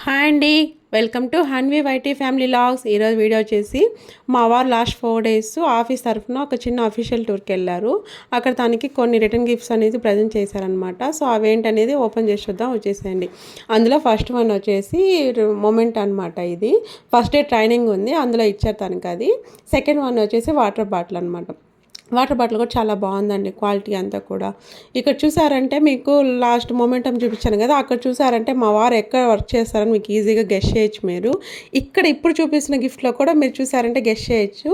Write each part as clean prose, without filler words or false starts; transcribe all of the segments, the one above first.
Hi అండి, welcome to Hanvi YT family logs. ఈరోజు video వచ్చేసి మా వారు లాస్ట్ 4 days ఆఫీస్ తరఫున ఒక చిన్న అఫీషియల్ టూర్కి వెళ్ళారు. అక్కడ తనకి కొన్ని రిటర్న్ గిఫ్ట్స్ అనేది ప్రజెంట్ చేశారనమాట. సో అవేంటనేది ఓపెన్ చేసి చూద్దాం, వచ్చేసేయండి. అందులో ఫస్ట్ వన్ వచ్చేసి మొమెంట్ అనమాట. ఇది ఫస్ట్ డే ట్రైనింగ్ ఉంది, అందులో ఇచ్చారు తనకి అది. సెకండ్ వన్ వచ్చేసి వాటర్ బాటిల్ అనమాట. వాటర్ బాటిల్ కూడా చాలా బాగుందండి, క్వాలిటీ అంతా కూడా. ఇక్కడ చూసారంటే మీకు లాస్ట్ మొమెంటం చూపించాను కదా, అక్కడ చూసారంటే మా వారు ఎక్కడ వర్క్ చేస్తారని మీకు ఈజీగా గెస్ చేయొచ్చు మీరు. ఇక్కడ ఇప్పుడు చూపిస్తున్న గిఫ్ట్లో కూడా మీరు చూసారంటే గెస్ చేయొచ్చు.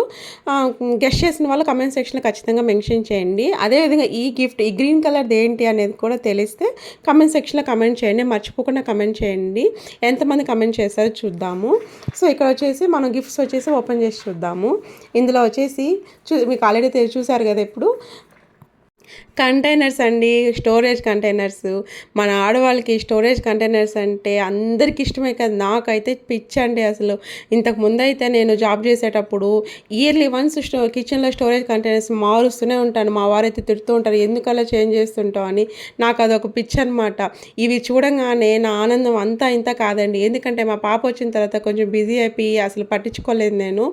గెస్ చేసిన వాళ్ళు కమెంట్ సెక్షన్లో ఖచ్చితంగా మెన్షన్ చేయండి. అదేవిధంగా ఈ గిఫ్ట్ ఈ గ్రీన్ కలర్ది ఏంటి అనేది కూడా తెలిస్తే కమెంట్ సెక్షన్లో కమెంట్ చేయండి, మర్చిపోకుండా కమెంట్ చేయండి. ఎంతమంది కమెంట్ చేస్తారో చూద్దాము. సో ఇక్కడ వచ్చేసి మనం గిఫ్ట్స్ వచ్చేసి ఓపెన్ చేసి చూద్దాము. ఇందులో వచ్చేసి మీకు ఆల్రెడీ చూసారు కదా ఇప్పుడు కంటైనర్స్ అండి, స్టోరేజ్ కంటైనర్స్. మన ఆడవాళ్ళకి స్టోరేజ్ కంటైనర్స్ అంటే అందరికి ఇష్టమే కదా, నాకైతే పిచ్చి అండి అసలు. ఇంతకు ముందు అయితే నేను జాబ్ చేసేటప్పుడు ఇయర్లీ వన్స్ కిచెన్లో స్టోరేజ్ కంటైనర్స్ మారుస్తూనే ఉంటాను. మా వారైతే తిడుతూ ఉంటారు, ఎందుకలా చేంజ్ చేస్తుంటావు అని. నాకు అదొక పిచ్చి అనమాట. ఇవి చూడంగానే నా ఆనందం అంతా ఇంత కాదండి, ఎందుకంటే మా పాప వచ్చిన తర్వాత కొంచెం బిజీ అయిపోయి అసలు పట్టించుకోలేదు నేను.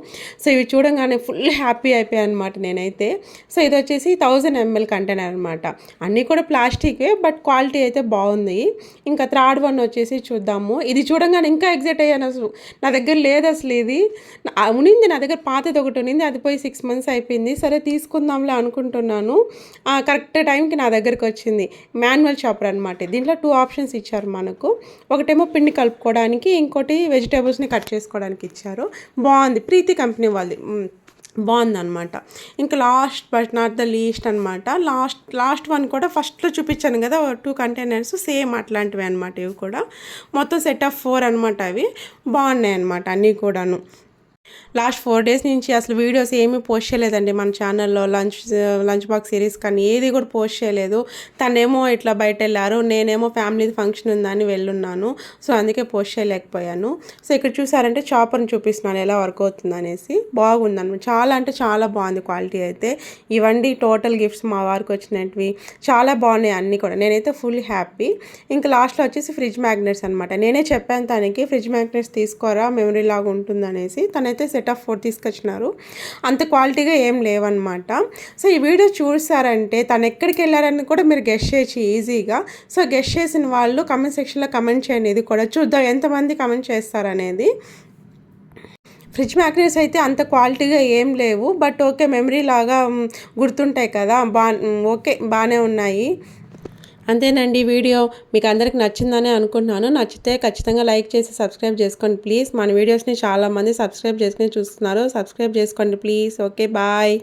సో ఇవి చూడంగానే ఫుల్ హ్యాపీ అయిపోయాను అనమాట నేనైతే. సో ఇది వచ్చేసి 1000 ml కంటైనర్ అనమాట. అన్నీ కూడా ప్లాస్టికే, బట్ క్వాలిటీ అయితే బాగుంది. ఇంకా థర్డ్ వన్ వచ్చేసి చూద్దాము. ఇది చూడంగానే ఇంకా ఎగ్జైట్ అయ్యాను అసలు. నా దగ్గర లేదు అసలు, ఇది ఉనింది నా దగ్గర, పాతది ఒకటి ఉనింది, అది పోయి 6 months అయిపోయింది. సరే తీసుకుందాంలే అనుకుంటున్నాను. కరెక్ట్ టైంకి నా దగ్గరికి వచ్చింది. మాన్యువల్ చాపర్ అనమాట. దీంట్లో 2 ఆప్షన్స్ ఇచ్చారు మనకు. ఒకటేమో పిండి కలుపుకోవడానికి, ఇంకోటి వెజిటేబుల్స్ని కట్ చేసుకోవడానికి ఇచ్చారు. బాగుంది, ప్రీతి కంపెనీ వాళ్ళది, బాగుందన్నమాట. ఇంకా last but not the least అనమాట. లాస్ట్ వన్ కూడా ఫస్ట్లో చూపించాను కదా 2 కంటైనర్స్, సేమ్ అట్లాంటివి అనమాట. ఇవి కూడా మొత్తం సెట్ ఆఫ్ 4 అనమాట. అవి బాగున్నాయి అనమాట అన్నీ కూడాను. లాస్ట్ 4 days నుంచి అసలు వీడియోస్ ఏమీ పోస్ట్ చేయలేదండి మన ఛానల్లో. లంచ్ బాక్స్ సిరీస్ కానీ ఏది కూడా పోస్ట్ చేయలేదు. తనేమో ఇట్లా బయట వెళ్ళారు, నేనేమో ఫ్యామిలీ ఫంక్షన్ ఉందని వెళ్ళున్నాను. సో అందుకే పోస్ట్ చేయలేకపోయాను. సో ఇక్కడ చూసారంటే చాపర్ని చూపిస్తున్నాను ఎలా వర్క్ అవుతుంది అనేసి. బాగుందన్నమాట, చాలా అంటే చాలా బాగుంది క్వాలిటీ అయితే. ఇవండి టోటల్ గిఫ్ట్స్ మా వారికి వచ్చినవి. చాలా బాగున్నాయి అన్నీ కూడా, నేనైతే ఫుల్ హ్యాపీ. ఇంకా లాస్ట్లో వచ్చేసి ఫ్రిడ్జ్ మ్యాగ్నెట్స్ అనమాట. నేనే చెప్పాను తనకి ఫ్రిడ్జ్ మ్యాగ్నెట్స్ తీసుకోరా, మెమరీ లాగా ఉంటుందనేసి. తనైతే సెట్ ఆఫ్ 4 తీసుకొచ్చినారు. అంత క్వాలిటీగా ఏం లేవన్నమాట. సో ఈ వీడియో చూసారంటే తను ఎక్కడికి వెళ్ళారని కూడా మీరు గెస్ చేయొచ్చు ఈజీగా. సో గెస్ చేసిన వాళ్ళు కమెంట్ సెక్షన్లో కమెంట్ చేయండి. ఇది కూడా చూద్దాం ఎంతమంది కమెంట్ చేస్తారనేది. ఫ్రిడ్జ్ మ్యాగ్నెట్స్ అయితే అంత క్వాలిటీగా ఏం లేవు, బట్ ఓకే మెమరీ లాగా గుర్తుంటాయి కదా, ఓకే బాగానే ఉన్నాయి. అంతేనండి వీడియో. మీకు అందరికి నచ్చిందనే అనుకుంటున్నాను. నచ్చితే ఖచ్చితంగా లైక్ చేసి సబ్స్క్రైబ్ చేసుకోండి ప్లీజ్. మన వీడియోస్ని చాలామంది సబ్స్క్రైబ్ చేసుకుని చూస్తున్నారు. సబ్స్క్రైబ్ చేసుకోండి ప్లీజ్. Okay bye.